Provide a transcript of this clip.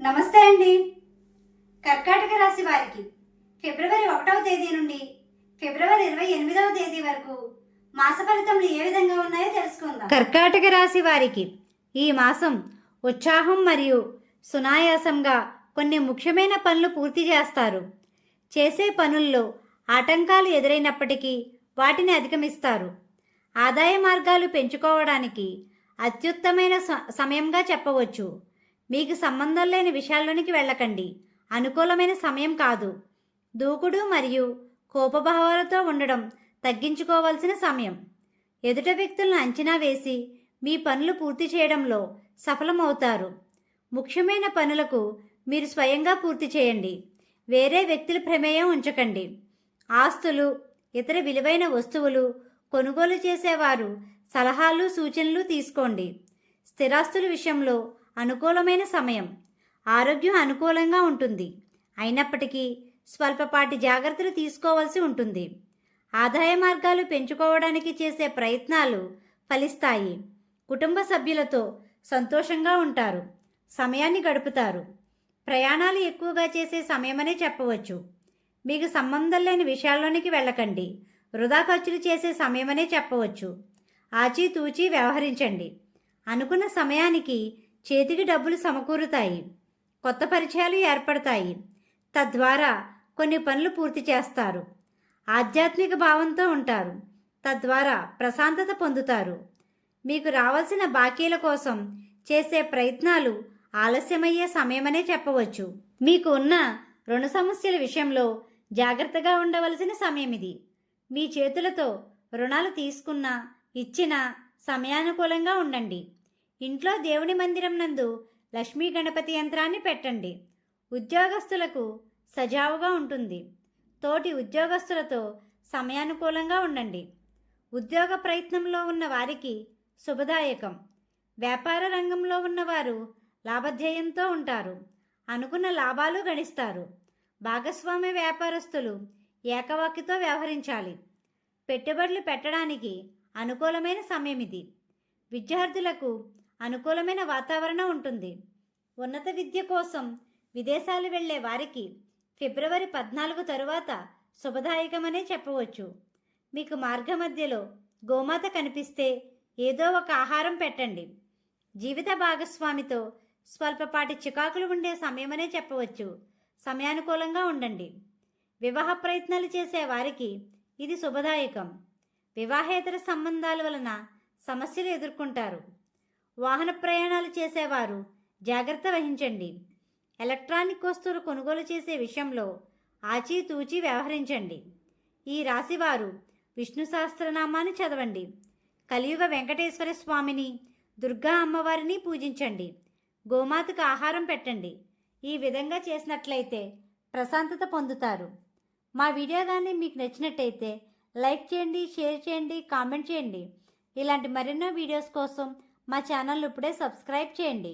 నమస్తే అండి. కర్కాటక రాశి వారికి ఫిబ్రవరి 1వ తేదీ నుండి ఫిబ్రవరి 28వ తేదీ వరకు మాస ఫలితములు ఏ విధంగా ఉన్నాయో తెలుసుకుందాం. కర్కాటక రాశి వారికి ఈ మాసం ఉత్సాహం మరియు సునాయాసంగా కొన్ని ముఖ్యమైన పనులు పూర్తి చేస్తారు. చేసే పనుల్లో ఆటంకాలు ఎదురైనప్పటికీ వాటిని అధిగమిస్తారు. ఆదాయ మార్గాలు పెంచుకోవడానికి అత్యుత్తమైన సమయంగా చెప్పవచ్చు. మీకు సంబంధం లేని విషయాల్లోనికి వెళ్ళకండి. అనుకూలమైన సమయం కాదు. దూకుడు మరియు కోపభావాలతో ఉండడం తగ్గించుకోవాల్సిన సమయం. ఎదుట వ్యక్తులను అంచనా వేసి మీ పనులు పూర్తి చేయడంలో సఫలమవుతారు. ముఖ్యమైన పనులకు మీరు స్వయంగా పూర్తి చేయండి. వేరే వ్యక్తుల ప్రమేయం ఉంచకండి. ఆస్తులు, ఇతర విలువైన వస్తువులు కొనుగోలు చేసేవారు సలహాలు సూచనలు తీసుకోండి. స్థిరాస్తుల విషయంలో అనుకూలమైన సమయం. ఆరోగ్యం అనుకూలంగా ఉంటుంది. అయినప్పటికీ స్వల్పపాటి జాగ్రత్తలు తీసుకోవాల్సి ఉంటుంది. ఆదాయ మార్గాలు పెంచుకోవడానికి చేసే ప్రయత్నాలు ఫలిస్తాయి. కుటుంబ సభ్యులతో సంతోషంగా ఉంటారు. సమయాన్ని గడుపుతారు. ప్రయాణాలు ఎక్కువగా చేసే సమయమనే చెప్పవచ్చు. మీకు సంబంధం లేని విషయాల్లోనికి వెళ్ళకండి. వృధా ఖర్చులు చేసే సమయమనే చెప్పవచ్చు. ఆచితూచి వ్యవహరించండి. అనుకున్న సమయానికి చేతికి డబ్బులు సమకూరుతాయి. కొత్త పరిచయాలు ఏర్పడతాయి. తద్వారా కొన్ని పనులు పూర్తి చేస్తారు. ఆధ్యాత్మిక భావంతో ఉంటారు. తద్వారా ప్రశాంతత పొందుతారు. మీకు రావాల్సిన బాకీల కోసం చేసే ప్రయత్నాలు ఆలస్యమయ్యే సమయమనే చెప్పవచ్చు. మీకు ఉన్న రుణ సమస్యల విషయంలో జాగ్రత్తగా ఉండవలసిన సమయం ఇది. మీ చేతులతో రుణాలు తీసుకున్నా ఇచ్చినా సమయానుకూలంగా ఉండండి. ఇంట్లో దేవుని మందిరం నందు లక్ష్మీ గణపతి యంత్రాన్ని పెట్టండి. ఉద్యోగస్తులకు సజావుగా ఉంటుంది. తోటి ఉద్యోగస్తులతో సమయానుకూలంగా ఉండండి. ఉద్యోగ ప్రయత్నంలో ఉన్న వారికి శుభదాయకం. వ్యాపార రంగంలో ఉన్నవారు లాభధ్యేయంతో ఉంటారు. అనుకున్న లాభాలు గణిస్తారు. భాగస్వామ్య వ్యాపారస్తులు ఏకవాక్యతో వ్యవహరించాలి. పెట్టుబడులు పెట్టడానికి అనుకూలమైన సమయం ఇది. విద్యార్థులకు అనుకూలమైన వాతావరణం ఉంటుంది. ఉన్నత విద్య కోసం విదేశాలు వెళ్లే వారికి ఫిబ్రవరి 14 తరువాత శుభదాయకమనే చెప్పవచ్చు. మీకు మార్గమధ్యలో గోమాత కనిపిస్తే ఏదో ఒక ఆహారం పెట్టండి. జీవిత భాగస్వామితో స్వల్పపాటి చికాకులు ఉండే సమయమనే చెప్పవచ్చు. సమయానుకూలంగా ఉండండి. వివాహ ప్రయత్నాలు చేసే వారికి ఇది శుభదాయకం. వివాహేతర సంబంధాల వలన సమస్యలు ఎదుర్కొంటారు. వాహన ప్రయాణాలు చేసేవారు జాగ్రత్త వహించండి. ఎలక్ట్రానిక్ వస్తువులు కొనుగోలు చేసే విషయంలో ఆచితూచి వ్యవహరించండి. ఈ రాశివారు విష్ణు సహస్రనామాన్ని చదవండి. కలియుగ వెంకటేశ్వర స్వామిని, దుర్గా అమ్మవారిని పూజించండి. గోమాతకు ఆహారం పెట్టండి. ఈ విధంగా చేసినట్లయితే ప్రశాంతత పొందుతారు. మా వీడియో కానీ మీకు నచ్చినట్టయితే లైక్ చేయండి, షేర్ చేయండి, కామెంట్ చేయండి. ఇలాంటి మరెన్నో వీడియోస్ కోసం మా ఛానల్ ఇప్పుడే సబ్స్క్రైబ్ చేయండి.